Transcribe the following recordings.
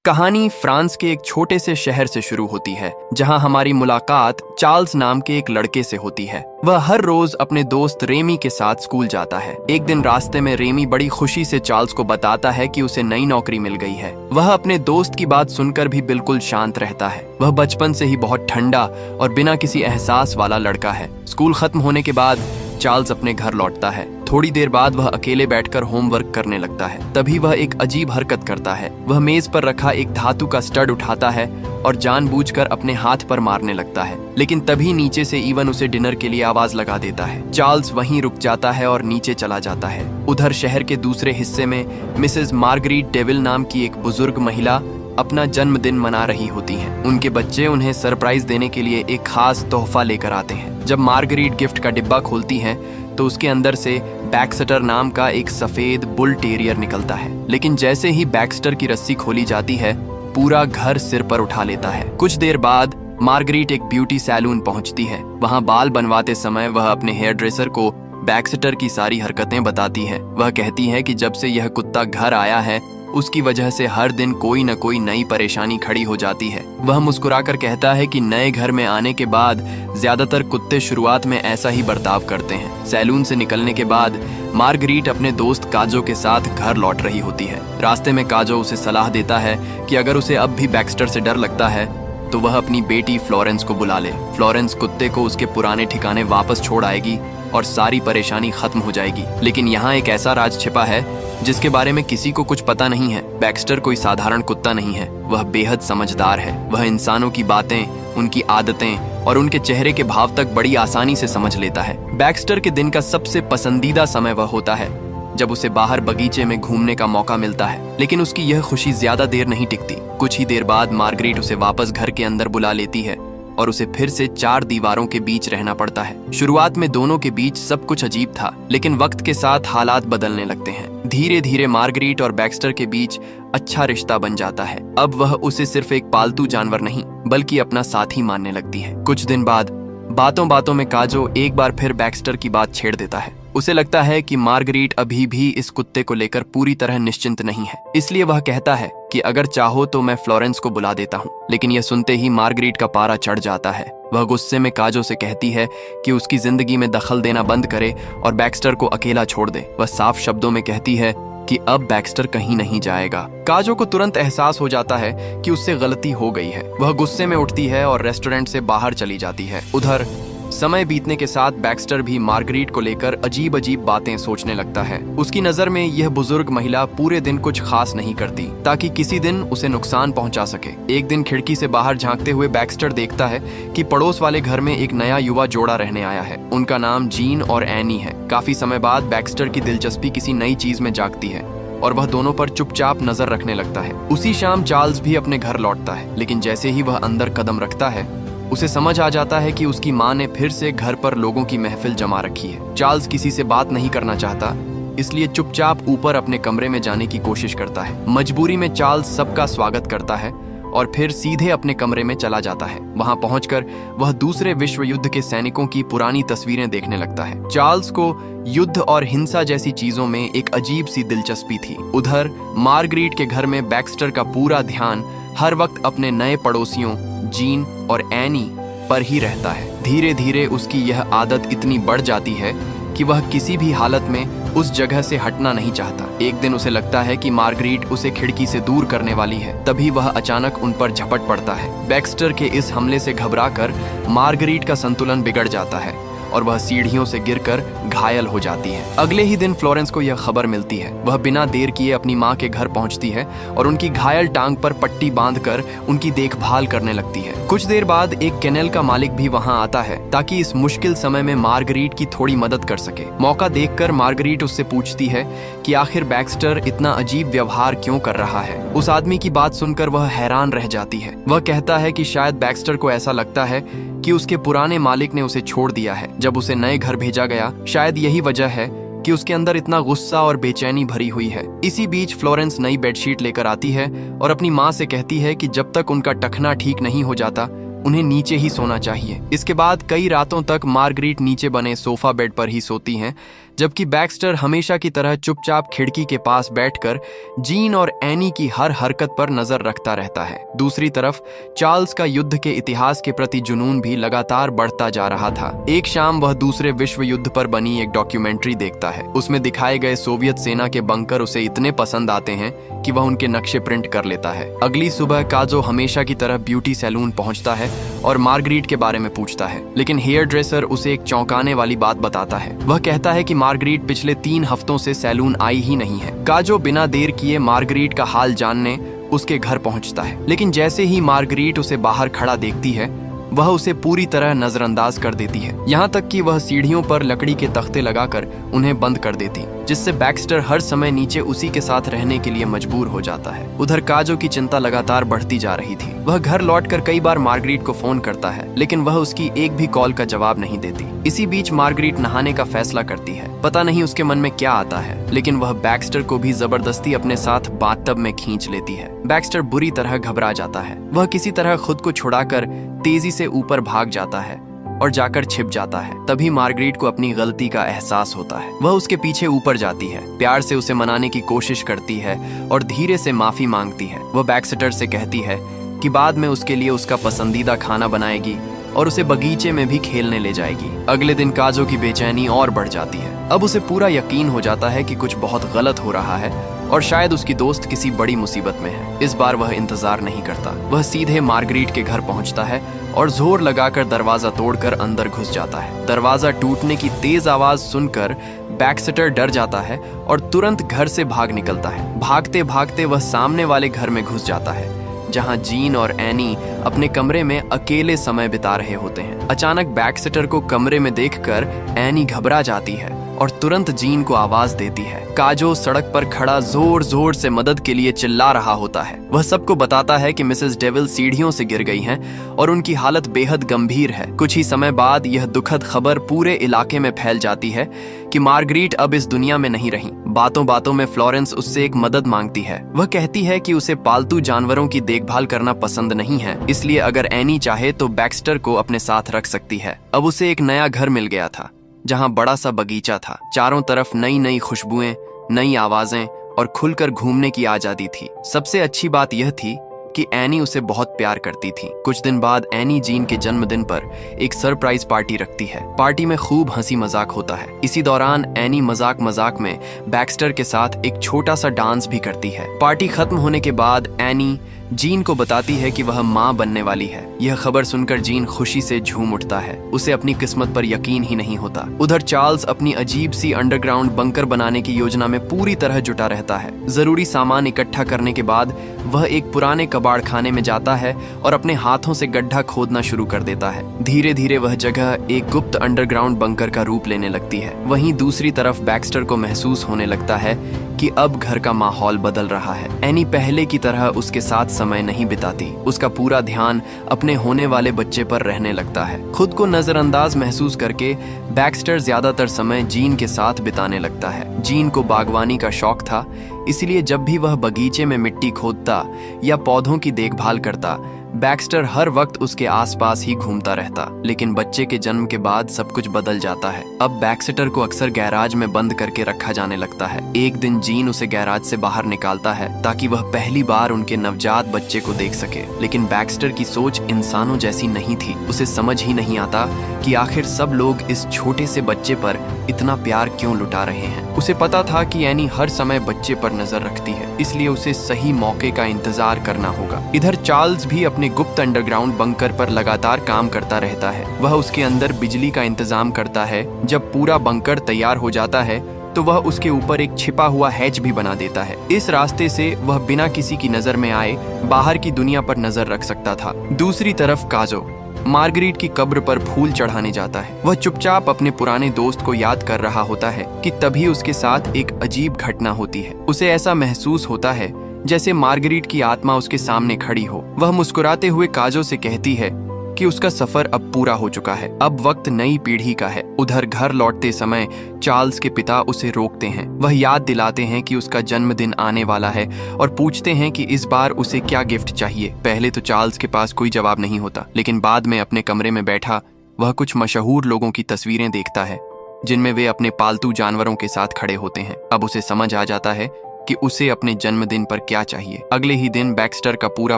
कहानी फ्रांस के एक छोटे से शहर से शुरू होती है, जहां हमारी मुलाकात चार्ल्स नाम के एक लड़के से होती है। वह हर रोज अपने दोस्त रेमी के साथ स्कूल जाता है। एक दिन रास्ते में रेमी बड़ी खुशी से चार्ल्स को बताता है कि उसे नई नौकरी मिल गई है। वह अपने दोस्त की बात सुनकर भी बिल्कुल शांत रहता है। वह बचपन से ही बहुत ठंडा और बिना किसी एहसास वाला लड़का है। स्कूल खत्म होने के बाद चार्ल्स अपने घर लौटता है। थोड़ी देर बाद वह अकेले बैठकर होमवर्क करने लगता है। तभी वह एक अजीब हरकत करता है। वह मेज पर रखा एक धातु का स्टड उठाता है और जानबूझकर अपने हाथ पर मारने लगता है, लेकिन तभी नीचे से इवन उसे डिनर के लिए आवाज लगा देता है। चार्ल्स वहीं रुक जाता है और नीचे चला जाता है। उधर शहर के दूसरे हिस्से में मिसेस मार्गरेट डेविल नाम की एक बुजुर्ग महिला अपना जन्मदिन मना रही होती हैं। उनके बच्चे उन्हें सरप्राइज देने के लिए एक खास तोहफा लेकर आते हैं। जब मार्गरेट गिफ्ट का डिब्बा खोलती हैं तो उसके अंदर से बैक्स्टर नाम का एक सफेद बुल टेरियर निकलता है, लेकिन जैसे ही बैक्स्टर की रस्सी खोली जाती है पूरा घर सिर पर उठा लेता है। कुछ देर बाद मार्गरेट एक ब्यूटी सैलून पहुंचती है। वहां बाल बनवाते समय वह अपने हेयर ड्रेसर को बैक्स्टर की सारी हरकतें बताती है। वह कहती है कि जब से यह कुत्ता घर आया है उसकी वजह से हर दिन कोई न कोई नई परेशानी खड़ी हो जाती है। वह मुस्कुराकर कहता है कि नए घर में आने के बाद ज्यादातर कुत्ते शुरुआत में ऐसा ही बर्ताव करते हैं। सैलून से निकलने के बाद मार्गरेट अपने दोस्त काजो के साथ घर लौट रही होती है। रास्ते में काजो उसे सलाह देता है कि अगर उसे अब भी बैक्स्टर से डर लगता है तो वह अपनी बेटी फ्लोरेंस को बुला ले। फ्लोरेंस कुत्ते को उसके पुराने ठिकाने वापस छोड़ आएगी और सारी परेशानी खत्म हो जाएगी। लेकिन यहाँ एक ऐसा राज छिपा है जिसके बारे में किसी को कुछ पता नहीं है। बैक्स्टर कोई साधारण कुत्ता नहीं है, वह बेहद समझदार है। वह इंसानों की बातें, उनकी आदतें और उनके चेहरे के भाव तक बड़ी आसानी से समझ लेता है। बैक्स्टर के दिन का सबसे पसंदीदा समय वह होता है जब उसे बाहर बगीचे में घूमने का मौका मिलता है, लेकिन उसकी यह खुशी ज्यादा देर नहीं टिकती। कुछ ही देर बाद मार्गरेट उसे वापस घर के अंदर बुला लेती है और उसे फिर से चार दीवारों के बीच रहना पड़ता है। शुरुआत में दोनों के बीच सब कुछ अजीब था, लेकिन वक्त के साथ हालात बदलने लगते हैं। धीरे धीरे मार्गरेट और बैक्स्टर के बीच अच्छा रिश्ता बन जाता है। अब वह उसे सिर्फ एक पालतू जानवर नहीं बल्कि अपना साथी मानने लगती है। कुछ दिन बाद बातों बातों में काजो एक बार फिर बैक्स्टर की बात छेड़ देता है। उसे लगता है कि मार्गरेट अभी भी इस कुत्ते को लेकर पूरी तरह निश्चिंत नहीं है, इसलिए वह कहता है कि अगर चाहो तो मैं फ्लोरेंस को बुला देता हूँ। लेकिन यह सुनते ही मार्गरेट का पारा चढ़ जाता है। वह गुस्से में काजो से कहती है कि उसकी जिंदगी में दखल देना बंद करे और बैक्स्टर को अकेला छोड़ दे। वह साफ शब्दों में कहती है कि अब बैक्स्टर कहीं नहीं जाएगा। काजो को तुरंत एहसास हो जाता है कि उससे गलती हो गई है। वह गुस्से में उठती है और रेस्टोरेंट से बाहर चली जाती है। उधर समय बीतने के साथ बैक्स्टर भी मार्गरेट को लेकर अजीब अजीब बातें सोचने लगता है। उसकी नजर में यह बुजुर्ग महिला पूरे दिन कुछ खास नहीं करती ताकि किसी दिन उसे नुकसान पहुंचा सके। एक दिन खिड़की से बाहर झांकते हुए बैक्स्टर देखता है कि पड़ोस वाले घर में एक नया युवा जोड़ा रहने आया है। उनका नाम जीन और एनी है। काफी समय बाद बैक्स्टर की दिलचस्पी किसी नई चीज में जागती है और वह दोनों पर चुपचाप नजर रखने लगता है। उसी शाम चार्ल्स भी अपने घर लौटता है, लेकिन जैसे ही वह अंदर कदम रखता है उसे समझ आ जाता है कि उसकी माँ ने फिर से घर पर लोगों की महफिल जमा रखी है। चार्ल्स किसी से बात नहीं करना चाहता, इसलिए चुपचाप ऊपर अपने कमरे में जाने की कोशिश करता है। मजबूरी में चार्ल्स सबका स्वागत करता है और फिर सीधे अपने कमरे में चला जाता है। वहां पहुंचकर वह दूसरे विश्व युद्ध के सैनिकों की पुरानी तस्वीरें देखने लगता है। चार्ल्स को युद्ध और हिंसा जैसी चीजों में एक अजीब सी दिलचस्पी थी। उधर मार्गरेट के घर में बैक्स्टर का पूरा ध्यान हर वक्त अपने नए पड़ोसियों जीन और एनी पर ही रहता है। धीरे धीरे उसकी यह आदत इतनी बढ़ जाती है कि वह किसी भी हालत में उस जगह से हटना नहीं चाहता। एक दिन उसे लगता है कि मार्गरेट उसे खिड़की से दूर करने वाली है, तभी वह अचानक उन पर झपट पड़ता है। बैक्स्टर के इस हमले से घबराकर मार्गरेट का संतुलन बिगड़ जाता है और वह सीढ़ियों से गिरकर घायल हो जाती है। अगले ही दिन फ्लोरेंस को यह खबर मिलती है। वह बिना देर किए अपनी माँ के घर पहुंचती है और उनकी घायल टांग पर पट्टी बांधकर उनकी देखभाल करने लगती है। कुछ देर बाद एक केनल का मालिक भी वहां आता है ताकि इस मुश्किल समय में मार्गरेट की थोड़ी मदद कर सके। मौका देखकर मार्गरेट उससे पूछती है कि आखिर बैक्स्टर इतना अजीब व्यवहार क्यों कर रहा है। उस आदमी की बात सुनकर वह हैरान रह जाती है। वह कहता है कि शायद बैक्स्टर को ऐसा लगता है कि उसके पुराने मालिक ने उसे छोड़ दिया है जब उसे नए घर भेजा गया। शायद यही वजह है कि उसके अंदर इतना गुस्सा और बेचैनी भरी हुई है। इसी बीच फ्लोरेंस नई बेडशीट लेकर आती है और अपनी माँ से कहती है कि जब तक उनका टखना ठीक नहीं हो जाता उन्हें नीचे ही सोना चाहिए। इसके बाद कई रातों तक मार्गरेट नीचे बने सोफा बेड पर ही सोती हैं, जबकि बैक्स्टर हमेशा की तरह चुपचाप खिड़की के पास बैठकर जीन और एनी की हर हरकत पर नजर रखता रहता है। दूसरी तरफ चार्ल्स का युद्ध के इतिहास के प्रति जुनून भी लगातार बढ़ता जा रहा था। एक शाम वह दूसरे विश्व युद्ध पर बनी एक डॉक्यूमेंट्री देखता है। उसमें दिखाए गए सोवियत सेना के बंकर उसे इतने पसंद आते हैं कि वह उनके नक्शे प्रिंट कर लेता है। अगली सुबह काजो हमेशा की तरह ब्यूटी सैलून पहुंचता है और मार्गरीट के बारे में पूछता है, लेकिन हेयर ड्रेसर उसे एक चौंकाने वाली बात बताता है। वह कहता है कि मार्गरीट पिछले 3 हफ्तों से सैलून आई ही नहीं है। काजो बिना देर किए मार्गरीट का हाल जानने उसके घर पहुंचता है, लेकिन जैसे ही मार्गरीट उसे बाहर खड़ा देखती है वह उसे पूरी तरह नजरअंदाज कर देती है, यहाँ तक कि वह सीढ़ियों पर लकड़ी के तख्ते लगाकर उन्हें बंद कर देती, जिससे बैक्स्टर हर समय नीचे उसी के साथ रहने के लिए मजबूर हो जाता है। उधर काजो की चिंता लगातार बढ़ती जा रही थी। वह घर लौटकर कई बार मार्गरीट को फोन करता है, लेकिन वह उसकी एक भी कॉल का जवाब नहीं देती। इसी बीच मार्गरीट नहाने का फैसला करती है। पता नहीं उसके मन में क्या आता है, लेकिन वह बैक्स्टर को भी जबरदस्ती अपने साथ बाथटब में खींच लेती है। बैक्स्टर बुरी तरह घबरा जाता है। वह किसी तरह खुद को छुड़ाकर तेजी से ऊपर भाग जाता है और जाकर छिप जाता है। तभी मार्गरीट को अपनी गलती का एहसास होता है। वह उसके पीछे ऊपर जाती है, प्यार से उसे मनाने की कोशिश करती है और धीरे से माफी मांगती है। वह बैक्स्टर से कहती है कि बाद में उसके लिए उसका पसंदीदा खाना बनाएगी और उसे बगीचे में भी खेलने ले जाएगी। अगले दिन काजो की बेचैनी और बढ़ जाती है। अब उसे पूरा यकीन हो जाता है कि कुछ बहुत गलत हो रहा है और शायद उसकी दोस्त किसी बड़ी मुसीबत में है। इस बार वह इंतजार नहीं करता। वह सीधे मार्गरीट के घर पहुंचता है और जोर लगाकर दरवाजा तोड़कर अंदर घुस जाता है। दरवाजा टूटने की तेज आवाज सुनकर बैक्स्टर डर जाता है और तुरंत घर से भाग निकलता है। भागते भागते वह सामने वाले घर में घुस जाता है, जहां जीन और एनी अपने कमरे में अकेले समय बिता रहे होते हैं। अचानक बैक्स्टर को कमरे में देखकर एनी घबरा जाती है और तुरंत जीन को आवाज देती है। काजो सड़क पर खड़ा जोर जोर से मदद के लिए चिल्ला रहा होता है। वह सबको बताता है कि मिसेस डेविल सीढ़ियों से गिर गई हैं और उनकी हालत बेहद गंभीर है। कुछ ही समय बाद यह दुखद खबर पूरे इलाके में फैल जाती है कि मार्गरीट अब इस दुनिया में नहीं रही। बातों बातों में फ्लोरेंस उससे एक मदद मांगती है। वह कहती है कि उसे पालतू जानवरों की देखभाल करना पसंद नहीं है, इसलिए अगर एनी चाहे तो बैक्स्टर को अपने साथ रख सकती है। अब उसे एक नया घर मिल गया था, जहां बड़ा सा बगीचा था। चारों तरफ नई नई खुशबुएं, नई आवाजें और खुलकर घूमने की आजादी थी। सबसे अच्छी बात यह थी कि एनी उसे बहुत प्यार करती थी। कुछ दिन बाद एनी जीन के जन्मदिन पर एक सरप्राइज पार्टी रखती है। पार्टी में खूब हंसी मजाक होता है। इसी दौरान एनी मजाक मजाक में बैक्स्टर के साथ एक छोटा सा डांस भी करती है। पार्टी खत्म होने के बाद एनी जीन को बताती है कि वह मां बनने वाली है। यह खबर सुनकर जीन खुशी से झूम उठता है। उसे अपनी किस्मत पर यकीन ही नहीं होता। उधर चार्ल्स अपनी अजीब सी अंडरग्राउंड बंकर बनाने की योजना में पूरी तरह जुटा रहता है। जरूरी सामान इकट्ठा करने के बाद वह एक पुराने कबाड़ खाने में जाता है और अपने हाथों से गड्ढा खोदना शुरू कर देता है। धीरे धीरे वह जगह एक गुप्त अंडरग्राउंड बंकर का रूप लेने लगती है। वहीं दूसरी तरफ बैक्स्टर को महसूस होने लगता है कि अब घर का माहौल बदल रहा है। एनी पहले की तरह उसके साथ समय नहीं बिताती। उसका पूरा ध्यान अपने होने वाले बच्चे पर रहने लगता है। खुद को नजरअंदाज महसूस करके बैक्स्टर ज्यादातर समय जीन के साथ बिताने लगता है। जीन को बागवानी का शौक था, इसलिए जब भी वह बगीचे में मिट्टी खोदता या पौधों की देखभाल करता, बैक्स्टर हर वक्त उसके आसपास ही घूमता रहता। लेकिन बच्चे के जन्म के बाद सब कुछ बदल जाता है। अब बैक्स्टर को अक्सर गैराज में बंद करके रखा जाने लगता है। एक दिन जीन उसे गैराज से बाहर निकालता है ताकि वह पहली बार उनके नवजात बच्चे को देख सके। लेकिन बैक्स्टर की सोच इंसानों जैसी नहीं थी। उसे समझ ही नहीं आता कि आखिर सब लोग इस छोटे से बच्चे पर इतना प्यार क्यों लुटा रहे हैं। उसे पता था कि एनी हर समय बच्चे पर नजर रखती है, इसलिए उसे सही मौके का इंतजार करना होगा। इधर चार्ल्स भी अपने गुप्त अंडरग्राउंड बंकर पर लगातार काम करता रहता है। वह उसके अंदर बिजली का इंतजाम करता है। जब पूरा बंकर तैयार हो जाता है तो वह उसके ऊपर एक छिपा हुआ हैच भी बना देता है। इस रास्ते से वह बिना किसी की नजर में आए बाहर की दुनिया पर नजर रख सकता था। दूसरी तरफ काजो मार्गरीट की कब्र पर फूल चढ़ाने जाता है। वह चुपचाप अपने पुराने दोस्त को याद कर रहा होता है कि तभी उसके साथ एक अजीब घटना होती है। उसे ऐसा महसूस होता है जैसे मार्गरीट की आत्मा उसके सामने खड़ी हो। वह मुस्कुराते हुए काजो से कहती है कि उसका सफर अब पूरा हो चुका है। अब वक्त नई पीढ़ी का है। उधर घर लौटते समय चार्ल्स के पिता उसे रोकते हैं। वह याद दिलाते हैं कि उसका जन्मदिन आने वाला है और पूछते हैं कि इस बार उसे क्या गिफ्ट चाहिए। पहले तो चार्ल्स के पास कोई जवाब नहीं होता, लेकिन बाद में अपने कमरे में बैठा वह कुछ मशहूर लोगों की तस्वीरें देखता है जिनमें वे अपने पालतू जानवरों के साथ खड़े होते हैं। अब उसे समझ आ जाता है कि उसे अपने जन्मदिन पर क्या चाहिए। अगले ही दिन बैक्स्टर का पूरा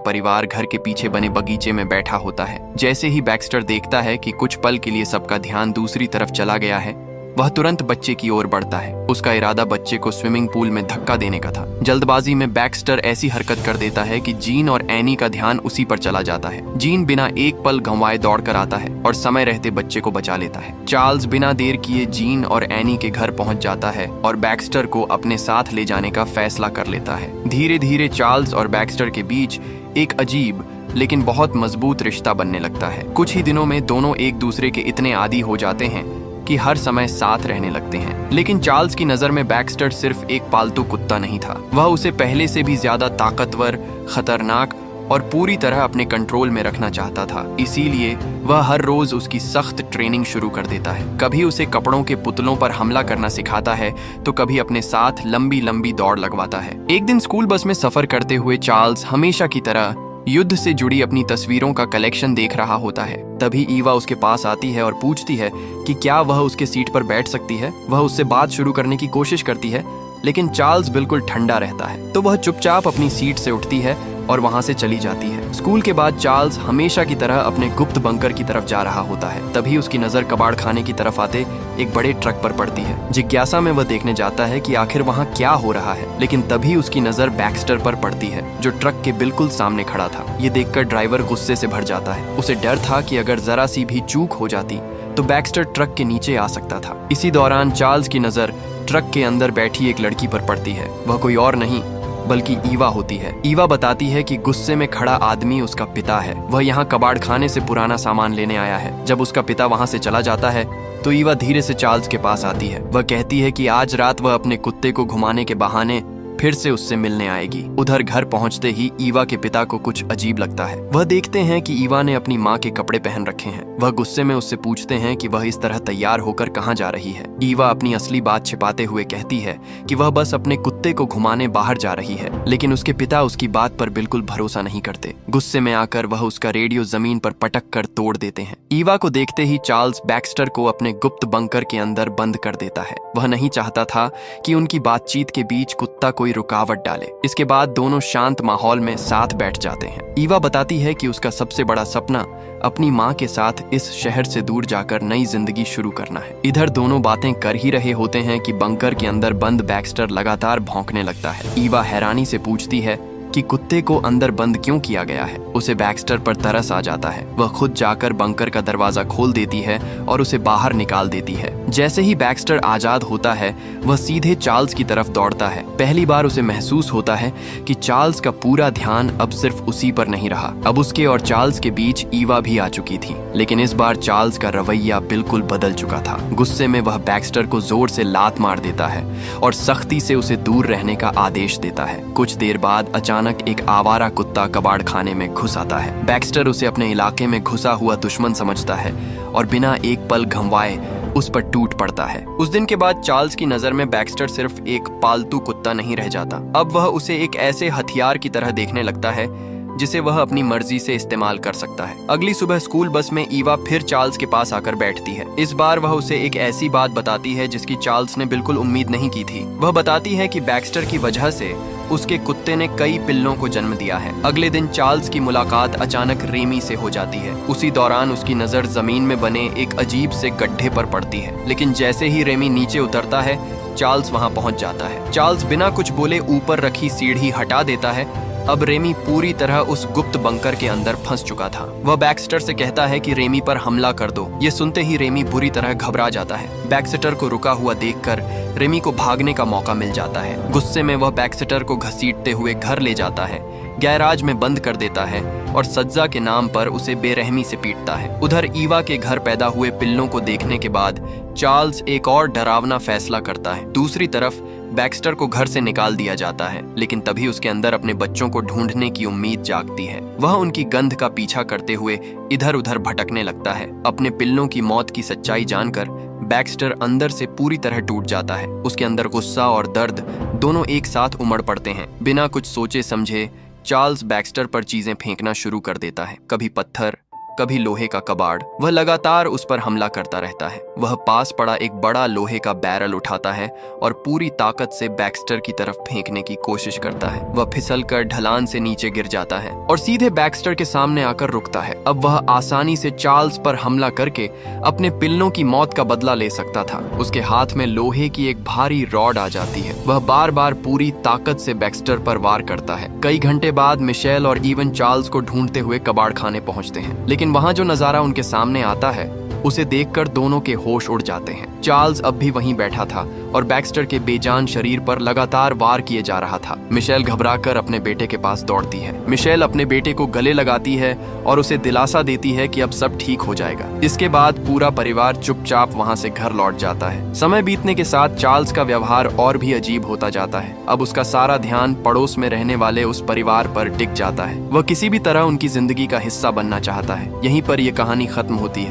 परिवार घर के पीछे बने बगीचे में बैठा होता है। जैसे ही बैक्स्टर देखता है कि कुछ पल के लिए सबका ध्यान दूसरी तरफ चला गया है, वह तुरंत बच्चे की ओर बढ़ता है। उसका इरादा बच्चे को स्विमिंग पूल में धक्का देने का था। जल्दबाजी में बैक्स्टर ऐसी हरकत कर देता है कि जीन और एनी का ध्यान उसी पर चला जाता है। जीन बिना एक पल गंवाए दौड़ कर आता है और समय रहते बच्चे को बचा लेता है। चार्ल्स बिना देर किए जीन और एनी के घर पहुंच जाता है और बैक्स्टर को अपने साथ ले जाने का फैसला कर लेता है। धीरे धीरे चार्ल्स और बैक्स्टर के बीच एक अजीब लेकिन बहुत मजबूत रिश्ता बनने लगता है। कुछ ही दिनों में दोनों एक दूसरे के इतने आदी हो जाते हैं कि हर समय साथ रहने लगते हैं। लेकिन चार्ल्स की नजर में बैक्स्टर सिर्फ एक पालतू कुत्ता नहीं था, वह उसे पहले से भी ज्यादा ताकतवर, खतरनाक और पूरी तरह अपने कंट्रोल में रखना चाहता था। इसीलिए वह हर रोज उसकी सख्त ट्रेनिंग शुरू कर देता है। कभी उसे कपड़ों के पुतलों पर हमला करना सिखाता है तो कभी अपने साथ लंबी लंबी दौड़ लगवाता है। एक दिन स्कूल बस में सफर करते हुए चार्ल्स हमेशा की तरह युद्ध से जुड़ी अपनी तस्वीरों का कलेक्शन देख रहा होता है। तभी ईवा उसके पास आती है और पूछती है कि क्या वह उसके सीट पर बैठ सकती है। वह उससे बात शुरू करने की कोशिश करती है, लेकिन चार्ल्स बिल्कुल ठंडा रहता है, तो वह चुपचाप अपनी सीट से उठती है और वहां से चली जाती है। स्कूल के बाद चार्ल्स हमेशा की तरह अपने गुप्त बंकर की तरफ जा रहा होता है। तभी उसकी नजर कबाड़ खाने की तरफ आते एक बड़े ट्रक पर पड़ती है। जिज्ञासा में वह देखने जाता है कि आखिर वहां क्या हो रहा है, लेकिन तभी उसकी नजर बैक्स्टर पर पड़ती है, जो ट्रक के बिल्कुल सामने खड़ा था। ये देखकर ड्राइवर गुस्से से भर जाता है। उसे डर था कि अगर जरा सी भी चूक हो जाती तो बैक्स्टर ट्रक के नीचे आ सकता था। इसी दौरान चार्ल्स की नजर ट्रक के अंदर बैठी एक लड़की पर पड़ती है। वह कोई और नहीं बल्कि ईवा होती है। ईवा बताती है कि गुस्से में खड़ा आदमी उसका पिता है। वह यहाँ कबाड़ खाने से पुराना सामान लेने आया है। जब उसका पिता वहाँ से चला जाता है तो ईवा धीरे से चार्ल्स के पास आती है। वह कहती है कि आज रात वह अपने कुत्ते को घुमाने के बहाने फिर से उससे मिलने आएगी। उधर घर पहुंचते ही ईवा के पिता को कुछ अजीब लगता है। वह देखते हैं कि ईवा ने अपनी माँ के कपड़े पहन रखे हैं। वह गुस्से में उससे पूछते हैं कि वह इस तरह तैयार होकर कहाँ जा रही है। ईवा अपनी असली बात छिपाते हुए कहती है कि वह बस अपने कुत्ते को घुमाने बाहर जा रही है, लेकिन उसके पिता उसकी बात पर बिल्कुल भरोसा नहीं करते। गुस्से में आकर वह उसका रेडियो जमीन पर पटक कर तोड़ देते हैं। ईवा को देखते ही चार्ल्स बैक्स्टर को अपने गुप्त बंकर के अंदर बंद कर देता है। वह नहीं चाहता था कि उनकी बातचीत के बीच कुत्ता कोई रुकावट डाले। इसके बाद दोनों शांत माहौल में साथ बैठ जाते हैं। ईवा बताती है कि उसका सबसे बड़ा सपना अपनी माँ के साथ इस शहर से दूर जाकर नई जिंदगी शुरू करना है। इधर दोनों बातें कर ही रहे होते हैं कि बंकर के अंदर बंद बैक्स्टर लगातार भौंकने लगता है। ईवा हैरानी से पूछती है कि कुत्ते को अंदर बंद क्यों किया गया है। उसे बैक्स्टर पर तरस आ जाता है। वह खुद जाकर बंकर का दरवाजा खोल देती है और उसे बाहर निकाल देती है। जैसे ही बैक्स्टर आजाद होता है, वह सीधे चार्ल्स की तरफ दौड़ता है। पहली बार उसे महसूस होता है कि चार्ल्स का पूरा ध्यान अब सिर्फ उसी पर नहीं रहा। अब उसके और चार्ल्स के बीच ईवा भी आ चुकी थी, लेकिन इस बार चार्ल्स का रवैया बिल्कुल बदल चुका था। गुस्से में वह बैक्स्टर को जोर से लात मार देता है और सख्ती से उसे दूर रहने का आदेश देता है। कुछ देर बाद अचानक एक आवारा कुत्ता कबाड़ खाने में घुस आता है। बैक्स्टर उसे अपने इलाके में घुसा हुआ दुश्मन समझता है और बिना एक पल घंवाए उस पर टूट पड़ता है। उस दिन के बाद चार्ल्स की नजर में बैक्स्टर सिर्फ एक पालतू कुत्ता नहीं रह जाता। अब वह उसे एक ऐसे हथियार की तरह देखने लगता है जिसे वह अपनी मर्जी से इस्तेमाल कर सकता है। अगली सुबह स्कूल बस में ईवा फिर चार्ल्स के पास आकर बैठती है। इस बार वह उसे एक ऐसी बात बताती है जिसकी चार्ल्स ने बिल्कुल उम्मीद नहीं की थी। वह बताती है कि बैक्स्टर की वजह से उसके कुत्ते ने कई पिल्लों को जन्म दिया है। अगले दिन चार्ल्स की मुलाकात अचानक रेमी से हो जाती है। उसी दौरान उसकी नजर जमीन में बने एक अजीब से गड्ढे पर पड़ती है, लेकिन जैसे ही रेमी नीचे उतरता है, चार्ल्स वहां पहुंच जाता है। चार्ल्स बिना कुछ बोले ऊपर रखी सीढ़ी हटा देता है। अब रेमी पूरी तरह उस गुप्त बंकर के अंदर फंस चुका था। वह बैक्स्टर से कहता है कि रेमी पर हमला कर दो। ये सुनते ही रेमी बुरी तरह घबरा जाता है। बैक्स्टर को रुका हुआ देखकर रेमी को भागने का मौका मिल जाता है। गुस्से में वह बैक्स्टर को घसीटते हुए घर ले जाता है, गैराज में बंद कर देता है और सज्जा के नाम पर उसे बेरहमी से पीटता है। उधर ईवा के घर पैदा हुए पिल्लों को देखने के बाद चार्ल्स एक और डरावना फैसला करता है। दूसरी तरफ बैक्स्टर को घर से निकाल दिया जाता है, लेकिन तभी उसके अंदर अपने बच्चों को ढूंढने की उम्मीद जागती है। वह उनकी गंध का पीछा करते हुए इधर उधर भटकने लगता है। अपने पिल्लों की मौत की सच्चाई जानकर बैक्स्टर अंदर से पूरी तरह टूट जाता है। उसके अंदर गुस्सा और दर्द दोनों एक साथ उमड़ पड़ते हैं। बिना कुछ सोचे समझे चार्ल्स बैक्स्टर पर चीजें फेंकना शुरू कर देता है। कभी पत्थर, कभी लोहे का कबाड़। वह लगातार उस पर हमला करता रहता है। वह पास पड़ा एक बड़ा लोहे का बैरल उठाता है और पूरी ताकत से बैक्स्टर की तरफ फेंकने की कोशिश करता है। वह फिसलकर ढलान से नीचे गिर जाता है और सीधे बैक्स्टर के सामने आकर रुकता है। अब वह आसानी से चार्ल्स पर हमला करके अपने पिल्लों की मौत का बदला ले सकता था। उसके हाथ में लोहे की एक भारी रॉड आ जाती है। वह बार बार पूरी ताकत से बैक्स्टर पर वार करता है। कई घंटे बाद मिशेल और इवन चार्ल्स को ढूंढते हुए कबाड़ खाने पहुंचते हैं, लेकिन वहां जो नजारा उनके सामने आता है उसे देखकर दोनों के होश उड़ जाते हैं। चार्ल्स अब भी वहीं बैठा था और बैक्स्टर के बेजान शरीर पर लगातार वार किए जा रहा था। मिशेल घबराकर अपने बेटे के पास दौड़ती है। मिशेल अपने बेटे को गले लगाती है और उसे दिलासा देती है कि अब सब ठीक हो जाएगा। इसके बाद पूरा परिवार चुपचाप वहां से घर लौट जाता है। समय बीतने के साथ चार्ल्स का व्यवहार और भी अजीब होता जाता है। अब उसका सारा ध्यान पड़ोस में रहने वाले उस परिवार पर टिक जाता है। वह किसी भी तरह उनकी जिंदगी का हिस्सा बनना चाहता है। यहीं पर यह कहानी खत्म होती है।